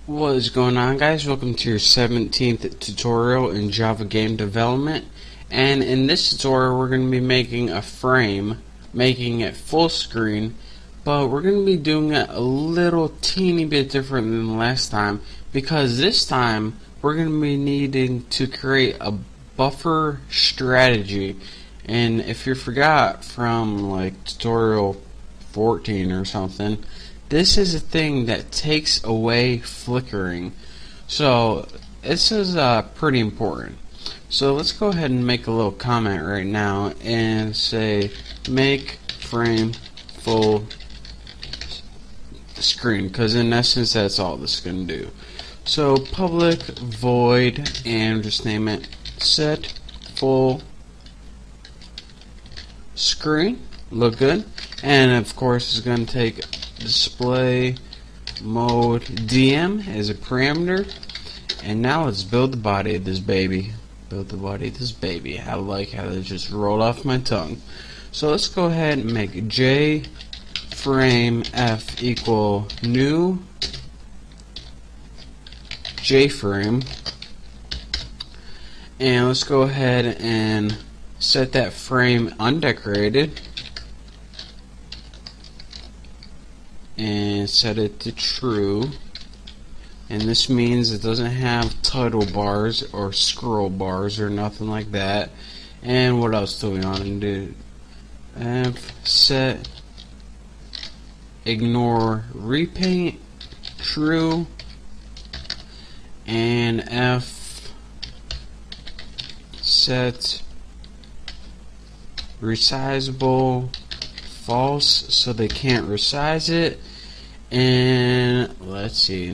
What is going on, guys? Welcome to your 17th tutorial in Java game development. And in this tutorial we're going to be making a frame, making it full screen, but we're going to be doing it a little teeny bit different than last time, because this time we're going to be needing to create a buffer strategy. And if you forgot from like tutorial 14 or something, this is a thing that takes away flickering. So this is pretty important. So let's go ahead and make a little comment right now and say make frame full screen, because in essence that's all this is going to do. So public void, and just name it set full screen. Look good. And of course it's going to take display mode DM as a parameter. And now let's build the body of this baby. Build the body of this baby. I like how it just rolled off my tongue. So let's go ahead and make J frame F equal new JFrame. And let's go ahead and set that frame undecorated and set it to true. And this means it doesn't have title bars or scroll bars or nothing like that. And what else do we want to do? Set ignore repaint true, and F set resizable false, so they can't resize it. And let's see.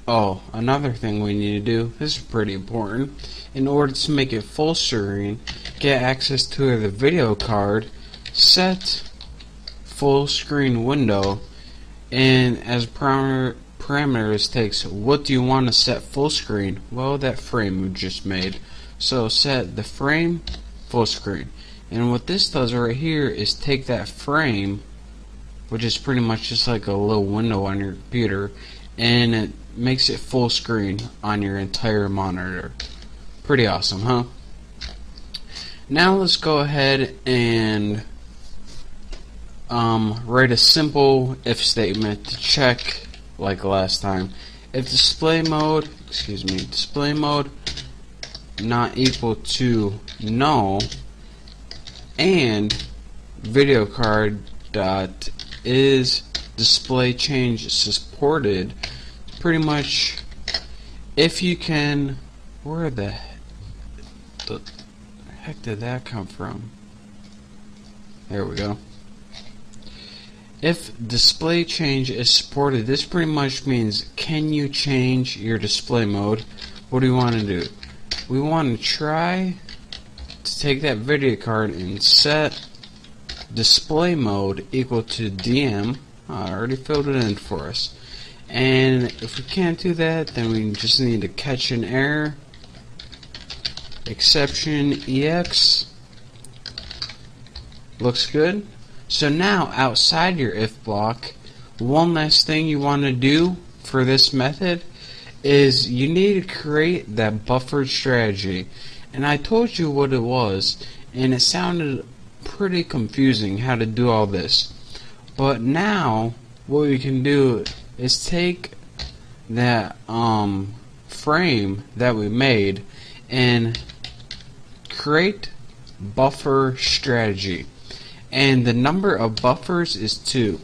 Oh, another thing we need to do, this is pretty important. In order to make it full screen, get access to the video card, set full screen window, and as parameters takes what do you want to set full screen? Well, that frame we just made. So set the frame full screen. And what this does right here is take that frame, which is pretty much just like a little window on your computer, and it makes it full screen on your entire monitor. Pretty awesome, huh? Now let's go ahead and write a simple if statement to check like last time. If display mode not equal to null, and video card dot is display change supported, pretty much if you can, where the heck did that come from? There we go. If display change is supported, this pretty much means can you change your display mode? What do we want to do? We want to try to take that video card and set display mode equal to DM. I already filled it in for us. And if we can't do that, then we just need to catch an error. Exception EX. Looks good. So now outside your if block, one last thing you want to do for this method is you need to create that buffered strategy. And I told you what it was, and it sounded pretty confusing how to do all this. But now what we can do is take that frame that we made and create buffer strategy. And the number of buffers is 2.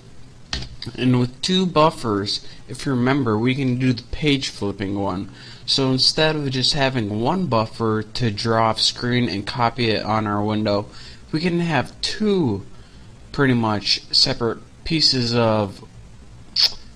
And with 2 buffers, if you remember, we can do the page flipping one. So instead of just having one buffer to draw off screen and copy it on our window, we can have 2 pretty much separate pieces of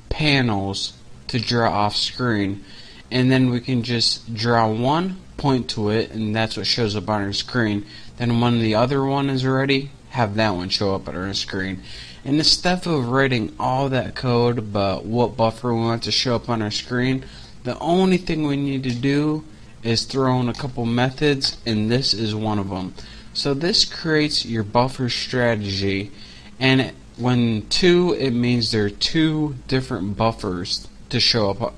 panels to draw off screen. And then we can just draw one, point to it, and that's what shows up on our screen. Then when the other one is ready, have that one show up on our screen. And instead of writing all that code about what buffer we want to show up on our screen, the only thing we need to do is throw in a couple methods, and this is one of them. So this creates your buffer strategy, and when two, it means there are two different buffers to show up,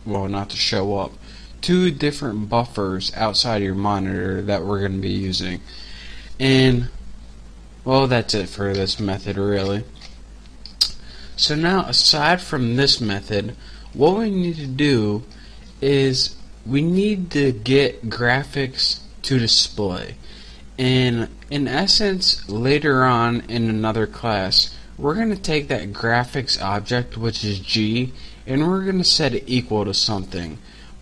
well, not to show up, two different buffers outside your monitor that we're going to be using. And, well, that's it for this method, really. So now, aside from this method, what we need to do is we need to get graphics to display. And in essence, later on in another class, we're going to take that graphics object, which is G, and we're going to set it equal to something.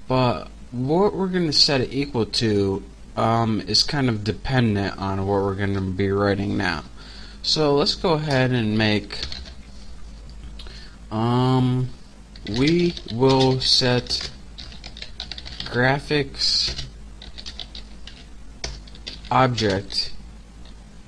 But what we're going to set it equal to is kind of dependent on what we're going to be writing now. So let's go ahead and make, we will set graphics object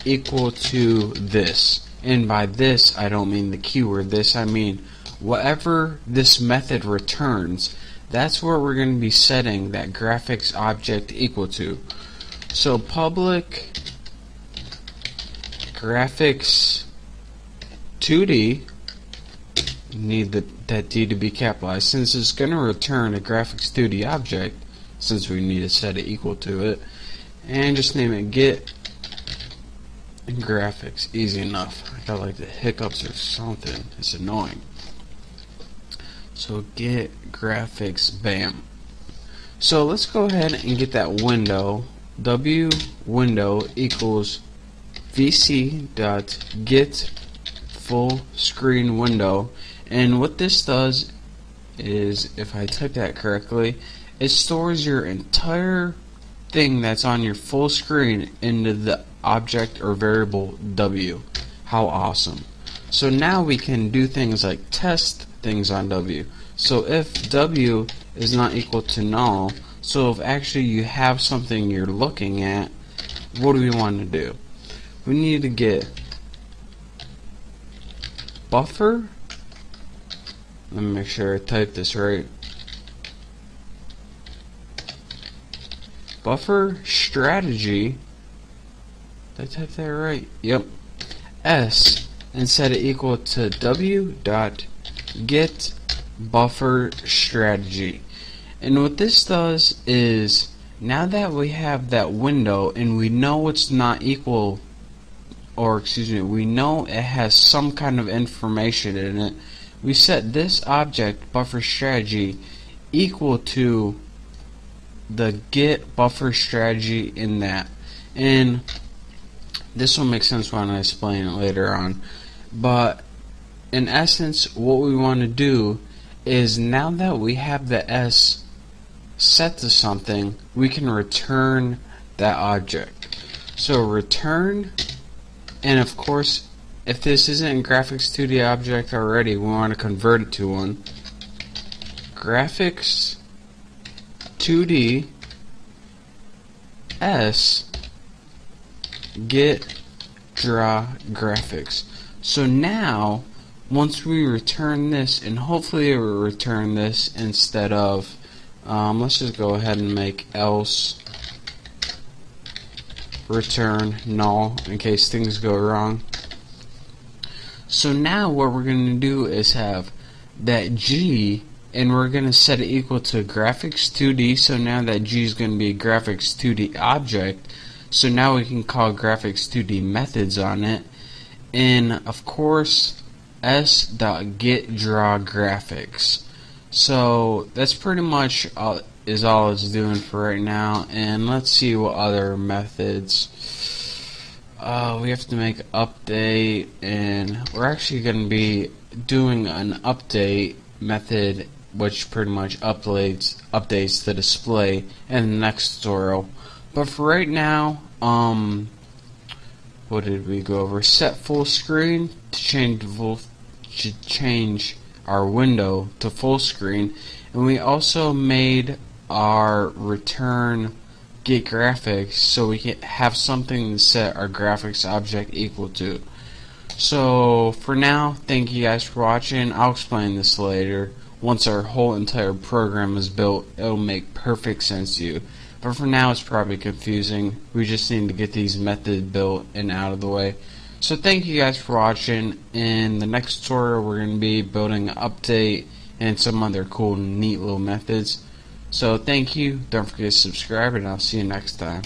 equal to this. And by this, I don't mean the keyword this, I mean whatever this method returns, that's where we're going to be setting that graphics object equal to. So public graphics 2D, need that D to be capitalized, since it's going to return a graphics 2D object, since we need to set it equal to it, and just name it get graphics. Easy enough. I got like the hiccups or something. It's annoying. So get graphics, bam. So let's go ahead and get that window. W window equals vc.get full screen window. And what this does is, if I type that correctly, it stores your entire thing that's on your full screen into the object or variable W. How awesome. So now we can do things like test things on W. So if W is not equal to null, so if actually you have something you're looking at, what do we want to do? We need to get buffer. Let me make sure I type this right. Buffer strategy. Did I type that right? Yep. S, and set it equal to W dot get buffer strategy. And what this does is, now that we have that window and we know it's not equal, or excuse me, we know it has some kind of information in it, we set this object buffer strategy equal to the get buffer strategy in that. And this will make sense when I explain it later on. But in essence, what we want to do is, now that we have the S set to something, we can return that object. So return, and of course, if this isn't a graphics 2D object already, we want to convert it to one. Graphics 2D S get draw graphics. So now, once we return this, and hopefully it will return this instead of, let's just go ahead and make else return null in case things go wrong. So now what we're going to do is have that G, and we're going to set it equal to graphics 2D. So now that G is going to be a graphics 2D object. So now we can call graphics 2D methods on it. And of course, s.getDrawGraphics. So that's pretty much all it's doing for right now. And let's see what other methods. We have to make update, and we're actually going to be doing an update method, which pretty much updates the display in the next tutorial. But for right now, what did we go over? Set full screen to change our window to full screen, and we also made our return get graphics so we can have something to set our graphics object equal to. So for now, thank you guys for watching. I'll explain this later. Once our whole entire program is built, it'll make perfect sense to you. But for now, it's probably confusing. We just need to get these methods built and out of the way. So thank you guys for watching. In the next tutorial, we're going to be building an update and some other cool, neat little methods. So thank you. Don't forget to subscribe, and I'll see you next time.